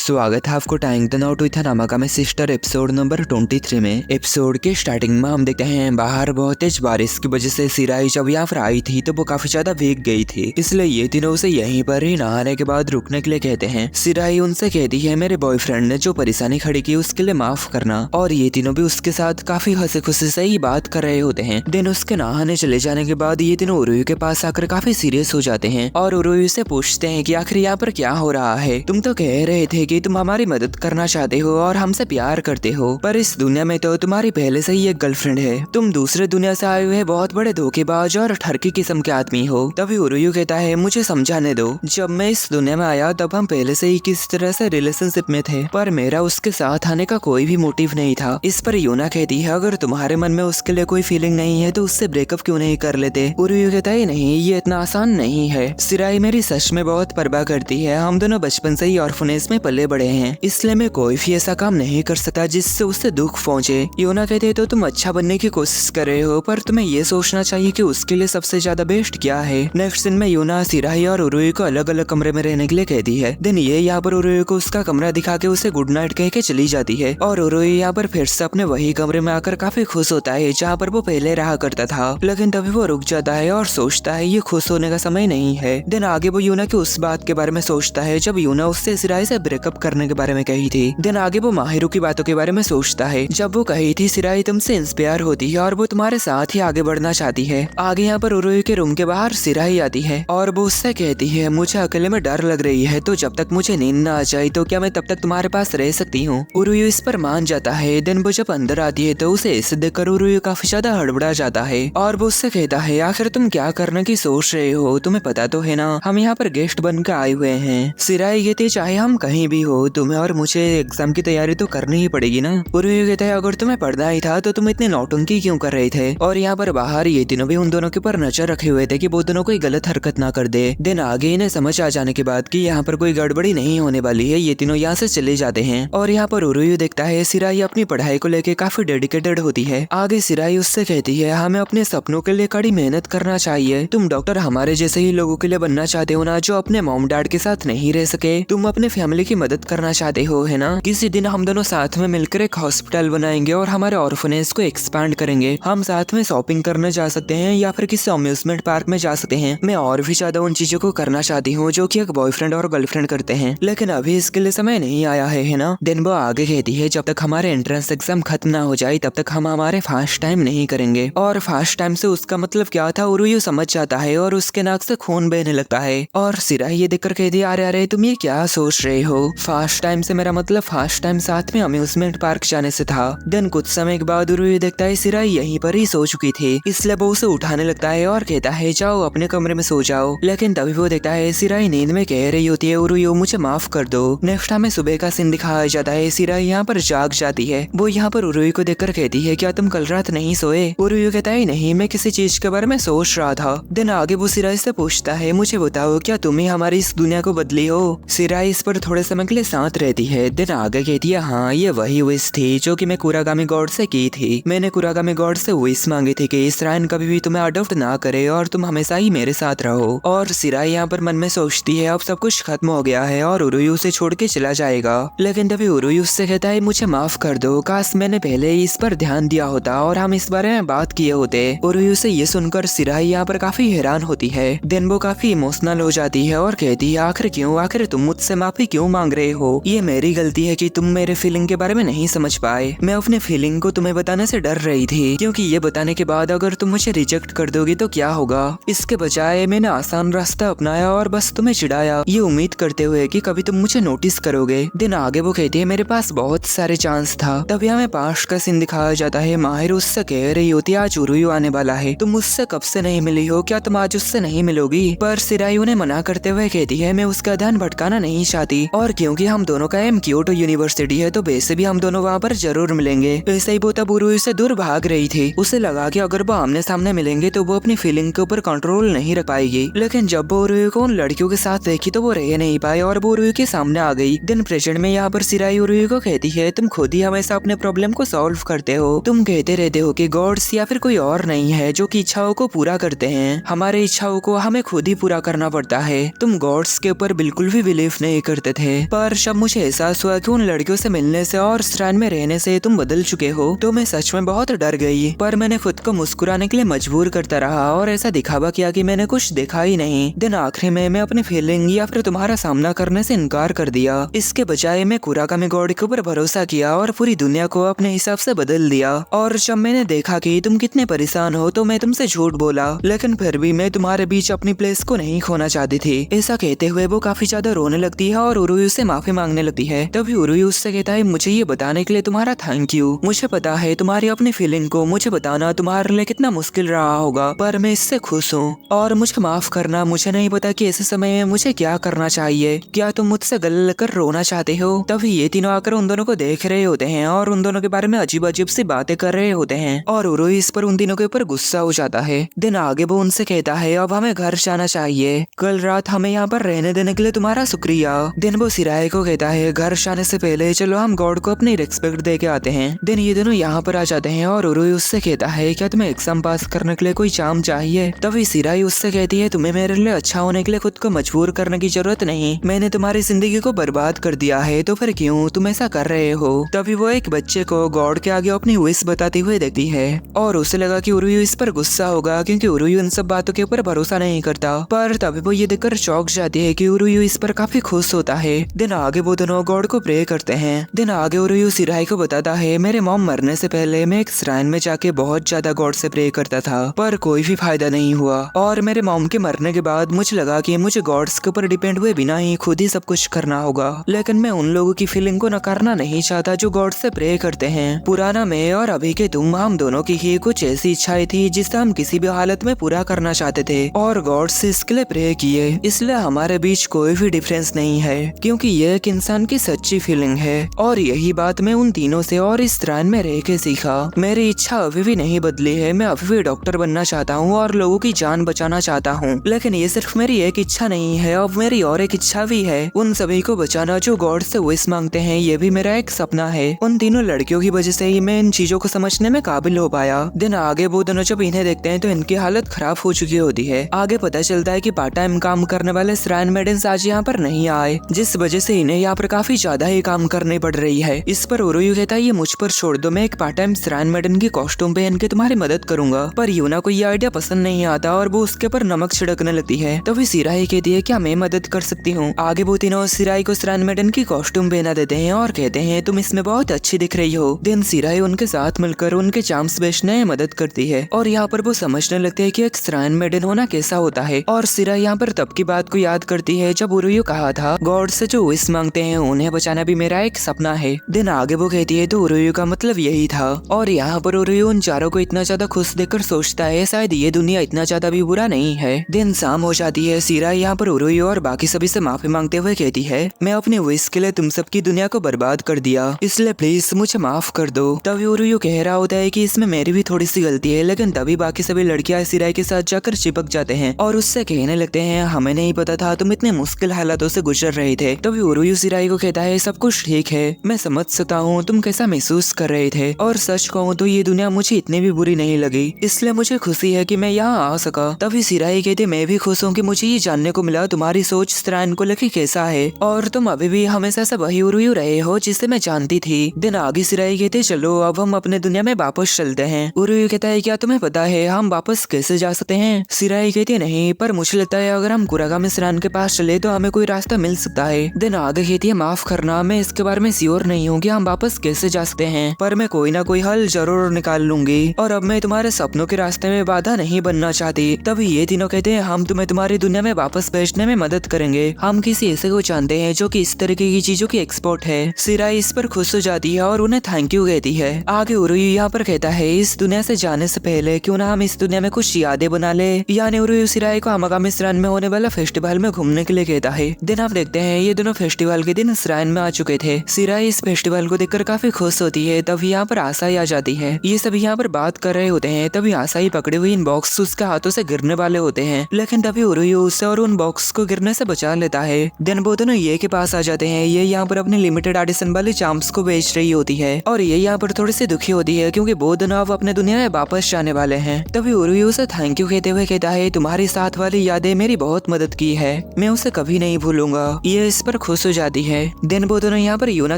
स्वागत है आपको टाइम द नाउ टू इथानामाका में सिस्टर एपिसोड नंबर 23 में। एपिसोड के स्टार्टिंग में हम देखते हैं बाहर बहुत तेज बारिश की वजह से सिराई जब यहाँ पर आई थी तो वो काफी ज्यादा भीग गई थी, इसलिए ये तीनों उसे यहीं पर ही नहाने के बाद रुकने के लिए कहते हैं। सिराई उनसे कहती है मेरे बॉयफ्रेंड ने जो परेशानी खड़ी की उसके लिए माफ करना, और ये तीनों भी उसके साथ काफी हंसी खुशी से ही बात कर रहे होते हैं। देन उसके नहाने चले जाने के बाद ये तीनों उरुयु के पास आकर काफी सीरियस हो जाते हैं और उरुयु से पूछते हैं कि आखिर यहाँ पर क्या हो रहा है। तुम तो कह रहे थे कि तुम हमारी मदद करना चाहते हो और हमसे प्यार करते हो, पर इस दुनिया में तो तुम्हारी पहले से ही एक गर्लफ्रेंड है। तुम दूसरे दुनिया से आए हुए बहुत बड़े धोखेबाज और ठरकी किस्म के आदमी हो। तभी उरुयु कहता है मुझे समझाने दो, जब मैं इस दुनिया में आया तब हम पहले से ही किस तरह से रिलेशनशिप में थे, पर मेरा उसके साथ आने का कोई भी मोटिव नहीं था। इस पर यूना कहती है अगर तुम्हारे मन में उसके लिए कोई फीलिंग नहीं है तो उससे ब्रेकअप क्यों नहीं कर लेते। उरुयु कहता है नहीं, ये इतना आसान नहीं है। सिराई मेरी सच में बहुत परवाह करती है, हम दोनों बचपन से ही ऑर्फनेज में पले बड़े हैं, इसलिए मैं कोई भी ऐसा काम नहीं कर सकता जिससे उससे दुख पहुंचे। यूना कहते हैं तो तुम अच्छा बनने की कोशिश कर रहे हो, पर तुम्हें ये सोचना चाहिए कि उसके लिए सबसे ज्यादा बेस्ट क्या है। नेक्स्ट दिन में यूना सिराई और उरुयु को अलग अलग कमरे में रहने के लिए कहती है। दिन ये यहाँ पर उरुयु को उसका कमरा दिखा के उसे गुड नाइट कह के चली जाती है और उरुयु यहाँ पर फिर से अपने वही कमरे में आकर काफी खुश होता है जहाँ पर वो पहले रहा करता था, लेकिन तभी वो रुक जाता है और सोचता है ये खुश होने का समय नहीं है। दिन आगे वो यूना की उस बात के बारे में सोचता है जब यूना उससे सिराई से ब्रेकअप करने के बारे में कही थी। दिन आगे वो माहिरू की बातों के बारे में सोचता है जब वो कही थी सिराई तुमसे इंस्पायर होती है और वो तुम्हारे साथ ही आगे बढ़ना चाहती है। आगे यहाँ पर उरुयु के रूम के बाहर सिराई आती है और वो उससे कहती है मुझे अकेले में डर लग रही है, तो जब तक मुझे नींद न आ जाए तो क्या मैं तब तक तुम्हारे पास रह सकती हूँ। उरुयु इस पर मान जाता है। दिन वो जब अंदर आती है तो उसे ऐसे देखकर उरुयु काफी ज्यादा हड़बड़ा जाता है और वो उससे कहता है आखिर तुम क्या करने की सोच रहे हो, तुम्हें पता तो है ना हम यहाँ पर गेस्ट बनकर आए हुए हैं। सिराई कहती चाहे हम कहीं भी हो तुम्हें और मुझे एग्जाम की तैयारी तो करनी ही पड़ेगी ना। उरुयु कहता है अगर तुम्हें पढ़ना ही था तो तुम इतने नौटंकी क्यों कर रहे थे। और यहाँ पर बाहर ये तीनों भी उन दोनों के ऊपर नजर रखे हुए थे कि वो दोनों कोई गलत हरकत ना कर दे। दिन आगे इन्हें समझ आ जाने के बाद कि यहाँ पर कोई गड़बड़ी नहीं होने वाली है, ये तीनों यहाँ से चले जाते हैं। और यहाँ पर उरुयु देखता है सिराई अपनी पढ़ाई को लेके काफी डेडिकेटेड होती है। आगे सिराई उससे कहती है हमें अपने सपनों के लिए कड़ी मेहनत करना चाहिए। तुम डॉक्टर हमारे जैसे ही लोगों के लिए बनना चाहते हो ना, जो अपने मॉम डैड के साथ नहीं रह सके। तुम अपने फैमिली की मदद करना चाहते हो है ना। किसी दिन हम दोनों साथ में मिलकर एक हॉस्पिटल बनाएंगे और हमारे ऑर्फनेज को एक्सपैंड करेंगे। हम साथ में शॉपिंग करने जा सकते हैं या फिर किसी अम्यूजमेंट पार्क में जा सकते हैं। मैं और भी ज्यादा उन चीजों को करना चाहती हूँ जो कि एक बॉयफ्रेंड और गर्लफ्रेंड करते हैं, लेकिन अभी इसके लिए समय नहीं आया है ना। दिन वो आगे कहती है जब तक हमारे एंट्रेंस एग्जाम खत्म ना हो जाए तब तक हम हमारे फास्ट टाइम नहीं करेंगे। और फास्ट टाइम से उसका मतलब क्या था उरुयु समझ जाता है और उसके नाक से खून बहने लगता है। और सिराई ये देखकर कहती अरे अरे तुम ये क्या सोच रहे हो, फास्ट टाइम से मेरा मतलब फास्ट टाइम साथ में अम्यूजमेंट पार्क जाने से था। दिन कुछ समय के बाद उरुयु देखता है सिराई यहीं पर ही सो चुकी थी, इसलिए वो उसे उठाने लगता है और कहता है जाओ अपने कमरे में सो जाओ। लेकिन तभी वो देखता है सिराई नींद में कह रही होती है उरुयु मुझे माफ कर दो। नेक्स्ट हमें सुबह का सीन दिखाया जाता है। सिराई यहाँ पर जाग जाती है। वो यहाँ पर उरुयु को देखकर कहती है क्या तुम कल रात नहीं सोए। उरुयु कहता है नहीं, मैं किसी चीज के बारे में सोच रहा था। दिन आगे वो सिराई से पूछता है मुझे बताओ क्या तुम ही हमारी इस दुनिया को बदली हो। सिराई इस पर थोड़े समय के लिए शांत रहती है। दिन आगे कहती है हाँ ये वही विश थी जो कि मैं कुरागामी गॉड से की थी। मैंने कुरागामी गॉड से विश मांगी थी कि इस रायन कभी भी तुम्हें अडॉप्ट ना करे और तुम हमेशा ही मेरे साथ रहो। और सिराई यहाँ पर मन में सोचती है अब सब कुछ खत्म हो गया है और उरुयु से छोड़ के चला जाएगा। लेकिन तभी उरुयु उससे कहता है मुझे माफ कर दो, काश मैंने पहले ही इस पर ध्यान दिया होता और हम इस बारे में बात किए होते। उरुयु से ये सुनकर सिराई यहाँ पर काफी हैरान होती है। दिन वो काफी इमोशनल हो जाती है और कहती है आखिर क्यों, आखिर तुम मुझसे माफी क्यों मांग रहे हो। ये मेरी गलती है कि तुम मेरे फीलिंग के बारे में नहीं समझ पाए। मैं अपने फीलिंग को तुम्हें बताने से डर रही थी, क्योंकि ये बताने के बाद अगर तुम मुझे रिजेक्ट कर दोगी तो क्या होगा। इसके बजाय मैंने आसान रास्ता अपनाया और बस तुम्हें चिढ़ाया, ये उम्मीद करते हुए कि कभी तुम मुझे नोटिस करोगे। दिन आगे वो कहती है मेरे पास बहुत सारे चांस था। तभी हमें पास्ट का सीन दिखाया जाता है। माहिर उससे कह रही होती है आज उरुयु आने वाला है, तुम मुझसे कब से नहीं मिली हो, क्या तुम आज उससे नहीं मिलोगी। पर सिराई उन्हें मना करते हुए कहती है मैं उसका ध्यान भटकाना नहीं चाहती, और क्योंकि हम दोनों का एम क्योटो यूनिवर्सिटी है तो वैसे भी हम दोनों वहाँ पर जरूर मिलेंगे। वैसे ही वो तब उरुयु से दूर भाग रही थी। उसे लगा कि अगर वो आमने सामने मिलेंगे तो वो अपनी फीलिंग के ऊपर कंट्रोल नहीं रख पाएगी। लेकिन जब वो उरुयु को उन लड़कियों के साथ देखी तो वो रह नहीं पाए और वो उरुयु के सामने आ गई। दिन प्रेजेंट में यहाँ पर सिराई उरुयु को कहती है तुम खुद ही हमेशा अपने प्रॉब्लम को सॉल्व करते हो। तुम कहते रहते हो कि गॉड्स या फिर कोई और नहीं है जो कि इच्छाओं को पूरा करते हैं, हमारे इच्छाओं को हमें खुद ही पूरा करना पड़ता है। तुम गॉड्स के ऊपर बिल्कुल भी बिलीव नहीं करते थे। पर जब मुझे एहसास हुआ कि उन लड़कियों से मिलने से और श्राइन में रहने से तुम बदल चुके हो तो मैं सच में बहुत डर गई। पर मैंने खुद को मुस्कुराने के लिए मजबूर करता रहा और ऐसा दिखावा किया कि मैंने कुछ देखा ही नहीं। दिन आखिरी में मैं अपनी फीलिंग या फिर तुम्हारा सामना करने से इनकार कर दिया। इसके बजाय मैं कुराकामी गॉड के ऊपर भरोसा किया और पूरी दुनिया को अपने हिसाब से बदल दिया। और जब मैंने देखा कि तुम कितने परेशान हो तो मैं तुमसे झूठ बोला, लेकिन फिर भी मैं तुम्हारे बीच अपनी प्लेस को नहीं खोना चाहती थी। ऐसा कहते हुए वो काफी ज्यादा रोने लगती है और उरुयु से माफी मांगने लगती है। तभी उरुयु उससे कहता है, मुझे ये बताने के लिए तुम्हारा थैंक यू। मुझे पता है तुम्हारी अपनी फीलिंग को मुझे बताना तुम्हारे लिए कितना मुश्किल रहा होगा, पर मैं इससे खुश हूँ और मुझे माफ करना। मुझे नहीं पता कि ऐसे समय में मुझे क्या करना चाहिए। क्या तुम मुझसे गले लगकर रोना चाहते हो? तभी ये तीनों आकर उन दोनों को देख रहे होते हैं और उन दोनों के बारे में अजीब अजीब सी बातें कर रहे होते हैं और उरुयु इस पर उन तीनों के ऊपर गुस्सा हो जाता है। दिन आगे वो उनसे कहता है, अब हमें घर जाना चाहिए। कल रात हमें यहाँ पर रहने देने के लिए तुम्हारा शुक्रिया। दिन वो सिराए को कहता है, घर जाने से पहले चलो हम गॉड को अपनी रिस्पेक्ट दे के आते हैं। दिन ये दोनों यहाँ पर आ जाते हैं और उरुयु उससे कहता है, क्या तुम्हें एग्जाम पास करने के लिए कोई चाम चाहिए? तभी सिराई उससे कहती है, तुम्हें मेरे लिए अच्छा होने के लिए खुद को मजबूर करने की जरूरत नहीं। मैंने तुम्हारी जिंदगी को बर्बाद कर दिया है तो फिर क्यों तुम ऐसा कर रहे हो? तभी वो एक बच्चे को गॉड के आगे अपनी विश बताते हुए देखती है और उसे लगा कि उरुयु इस पर गुस्सा होगा क्योंकि उरुयु इन सब बातों के ऊपर भरोसा नहीं करता। पर तभी वो ये देखकर चौंक जाती है कि उरुयु इस पर काफी खुश होता है। दिन आगे वो दोनों गॉड को प्रे करते हैं। दिन आगे उरुयु सिराई को बताता है, मेरे मॉम मरने से पहले मैं एक श्राइन में जाके बहुत ज्यादा गॉड से प्रे करता था पर कोई भी फायदा नहीं हुआ और मेरे मॉम के मरने के बाद मुझे लगा कि मुझे गॉड्स के ऊपर डिपेंड हुए बिना ही खुद ही सब कुछ करना होगा। लेकिन मैं उन लोगों की फीलिंग को नकारना नहीं चाहता जो गॉड से प्रे करते हैं। पुराना मैं और अभी के तुम, हम दोनों की ही कुछ ऐसी इच्छाएं थी जिसे हम किसी भी हालत में पूरा करना चाहते थे और गॉड से इसके लिए प्रे किए। इसलिए हमारे बीच कोई भी डिफरेंस नहीं है क्योंकि ये एक इंसान की सच्ची फीलिंग है और यही बात मैं उन तीनों से और इस श्राइन में रह के सीखा। मेरी इच्छा अभी भी नहीं बदली है। मैं अभी भी डॉक्टर बनना चाहता हूँ और लोगों की जान बचाना चाहता हूँ, लेकिन ये सिर्फ मेरी एक इच्छा नहीं है, अब मेरी और एक इच्छा भी है, उन सभी को बचाना जो गॉड से विश मांगते हैं। ये भी मेरा एक सपना है। उन तीनों लड़कियों की वजह से ही मैं इन चीजों को समझने में काबिल हो पाया। दिन आगे वो दोनों जब इन्हें देखते हैं तो इनकी हालत खराब हो चुकी होती है। आगे पता चलता है कि पार्ट टाइम काम करने वाले श्राइन मेडेंस आज यहाँ पर नहीं आए, जिस वजह से इन्हें यहाँ पर काफी ज्यादा ही काम करनी पड़ रही है। इस पर उरुयु कहता है, ये मुझ पर छोड़ दो, मैं एक पार्ट टाइम श्राइन मेडन की कॉस्ट्यूम पहन के तुम्हारी मदद करूंगा। पर यूना को ये आइडिया पसंद नहीं आता और वो उसके ऊपर नमक छिड़कने लगती है। तभी सिराई कहती है, क्या मैं मदद कर सकती हूँ? आगे वो तीनों सिराई को श्राइन मेडन की कॉस्ट्यूम पहना देते हैं और कहते हैं, तुम इसमें बहुत अच्छी दिख रही हो। दिन सिराई उनके साथ मिलकर उनके चार्म्स बेचने में मदद करती है और यहाँ पर वो समझने लगते हैं कि एक श्राइन मेडन होना कैसा होता है। और सिराई यहाँ पर तब की बात को याद करती है जब उरुयु कहा था, गॉड से जो विश मांगते हैं उन्हें बचाना भी मेरा एक सपना है। दिन आगे वो कहती है, तो उरुयु का मतलब यही था। और यहाँ पर उरुयु उन चारों को इतना ज्यादा खुश देखकर सोचता है, शायद ये दुनिया इतना ज्यादा भी बुरा नहीं है। दिन शाम हो जाती है। सिराई यहाँ पर उरुयु और बाकी सभी से माफी मांगते हुए कहती है, मैं अपनी विश के लिए तुम सबकी दुनिया को बर्बाद कर दिया, इसलिए प्लीज मुझे माफ कर दो। तभी उरुयु कह रहा होता है कि इसमें मेरी भी थोड़ी सी गलती है, लेकिन तभी बाकी सभी लड़कियां सिराई के साथ जाकर चिपक जाते हैं और उससे कहने लगते हैं, हमें नहीं पता था तुम इतने मुश्किल हालातों से गुजर रहे थे। तभी उरुयु सिराई को कहता है, सब कुछ ठीक है, मैं समझ सकता हूँ तुम कैसा महसूस कर रहे थे और सच कहूँ तो ये दुनिया मुझे इतनी भी बुरी नहीं लगी, इसलिए मुझे खुशी है कि मैं यहाँ आ सका। तभी सिराई कहते, मैं भी खुश हूँ कि मुझे ये जानने को मिला तुम्हारी सोच श्राइन को लेकर कैसा है और तुम अभी भी हमेशा से वही उरुयु रहे हो जिसे मैं जानती थी। दिन आगे सिराई कहते, चलो अब हम अपने दुनिया में वापस चलते हैं। उरुयु कहता है, क्या तुम्हें पता है हम वापस कैसे जा सकते हैं? सिराई कहती, नहीं, पर मुझे लगता है अगर हम कुराकामी श्राइन के पास चले तो हमें कोई रास्ता मिल सकता है। दिन आगे कहती है, माफ करना, मैं इसके बारे में श्योर नहीं हूँ कि हम वापस कैसे जा सकते हैं, पर मैं कोई ना कोई हल जरूर निकाल लूंगी और अब मैं तुम्हारे सपनों के रास्ते में बाधा नहीं बनना चाहती। तभी ये तीनों कहते हैं, हम तुम्हें तुम्हारी दुनिया में वापस भेजने में मदद करेंगे। हम किसी ऐसे को जानते हैं जो कि इस तरीके की चीजों की एक्सपर्ट है। सिराई इस पर खुश हो जाती है और उन्हें थैंक यू कहती है। आगे उरुयु यहाँ पर कहता है, इस दुनिया से जाने से पहले क्यों ना हम इस दुनिया में कुछ यादें बना ले। यानी उरुयु सिराई को अमागामी श्राइन में होने वाला फेस्टिवल में घूमने के लिए कहता है। दिन आप देखते हैं ये दोनों फेस्टिवल के दिन श्राइन में आ चुके थे। सिराई इस फेस्टिवल को देखकर काफी खुश होती है। तभी यहाँ पर आसाई आ जाती है। ये सभी यहाँ पर बात कर रहे होते हैं। तभी आसाई पकड़े हुए इन बॉक्स उसके हाथों से गिरने वाले होते हैं, लेकिन तभी उरुयु उससे और उन बॉक्स को गिरने से बचा लेता है। दिन वो दोनों ये के पास आ जाते हैं। ये यहाँ पर अपने लिमिटेड एडिशन वाले चार्म्स को बेच रही होती है और ये यहाँ पर थोड़ी सी दुखी होती है क्योंकि वो दोनों अब अपने दुनिया में वापस जाने वाले हैं। तभी उरुयु उसे थैंक यू कहते हुए कहता है, तुम्हारी साथ वाली यादें मेरी बहुत मदद की है, मैं उसे कभी नहीं भूलूंगा। ये इस पर खुश हो जाती है। दिन वो दोनों यहाँ पर यूना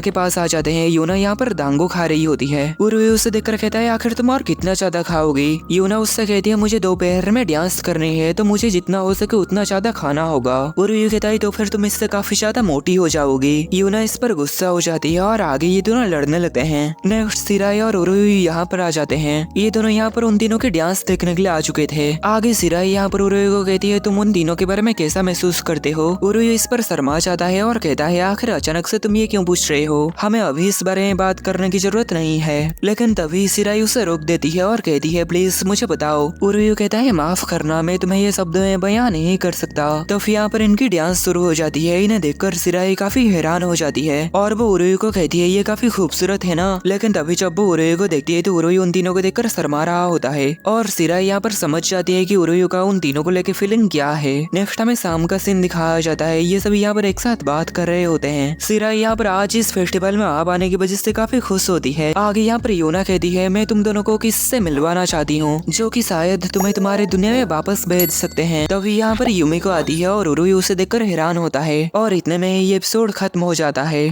के पास आ जाते हैं। यूना यहाँ पर दांगो खा रही होती है। उरुई उसे देखकर कहता है आखिर तुम और कितना ज्यादा खाओगी। यूना उससे कहती है मुझे दोपहर में डांस करनी है तो मुझे जितना हो सके उतना ज्यादा खाना होगा। उरुई कहता है तो फिर तुम इससे काफी ज्यादा मोटी हो जाओगी। यूना इस पर गुस्सा हो जाती है और आगे ये दोनों लड़ने लगते हैं। नेक्स्ट सिराई और उरुई यहाँ पर आ जाते हैं। ये दोनों यहाँ पर उन तीनों के डांस देखने के लिए आ चुके थे। आगे सिराई यहाँ पर उरुई को कहती है तुम उन तीनों के बारे में कैसा महसूस करते हो। उरुई इस पर शर्मा जाता है और कहता है आखिर अचानक से तुम ये क्यों पूछ रहे हो, हमें अभी इस बारे में बात करने की जरूरत नहीं है। लेकिन तभी सिराई उसे रोक देती है और कहती है प्लीज मुझे बताओ। उरुई कहता है माफ करना, मैं तुम्हें ये शब्दों में बयां नहीं कर सकता। तो फिर यहाँ पर इनकी डांस शुरू हो जाती है। इन्हें देखकर सिराई काफी हैरान हो जाती है और वो उरुई को कहती है ये काफी खूबसूरत है ना। लेकिन तभी जब वो उरुई को देखती है तो उरुई उन तीनों को देखकर शर्मा रहा होता है और सिराई यहाँ पर समझ जाती है कि उरुई का उन तीनों को लेकर फीलिंग क्या है। नेक्स्ट हमें शाम का सीन दिखाया जाता है। ये सभी यहाँ पर एक साथ बात कर रहे होते हैं। सिराई यहाँ पर आज इस फेस्टिवल में आप आने की वजह से काफी खुश होती है। आगे यहाँ पर यूना कहती है मैं तुम दोनों को किससे मिलवाना चाहती हूँ जो कि शायद तुम्हें तुम्हारे दुनिया में वापस भेज सकते हैं। तभी यहाँ पर यूमिको आती है और उरुई उसे देखकर हैरान होता है और इतने में ये एपिसोड खत्म हो जाता है।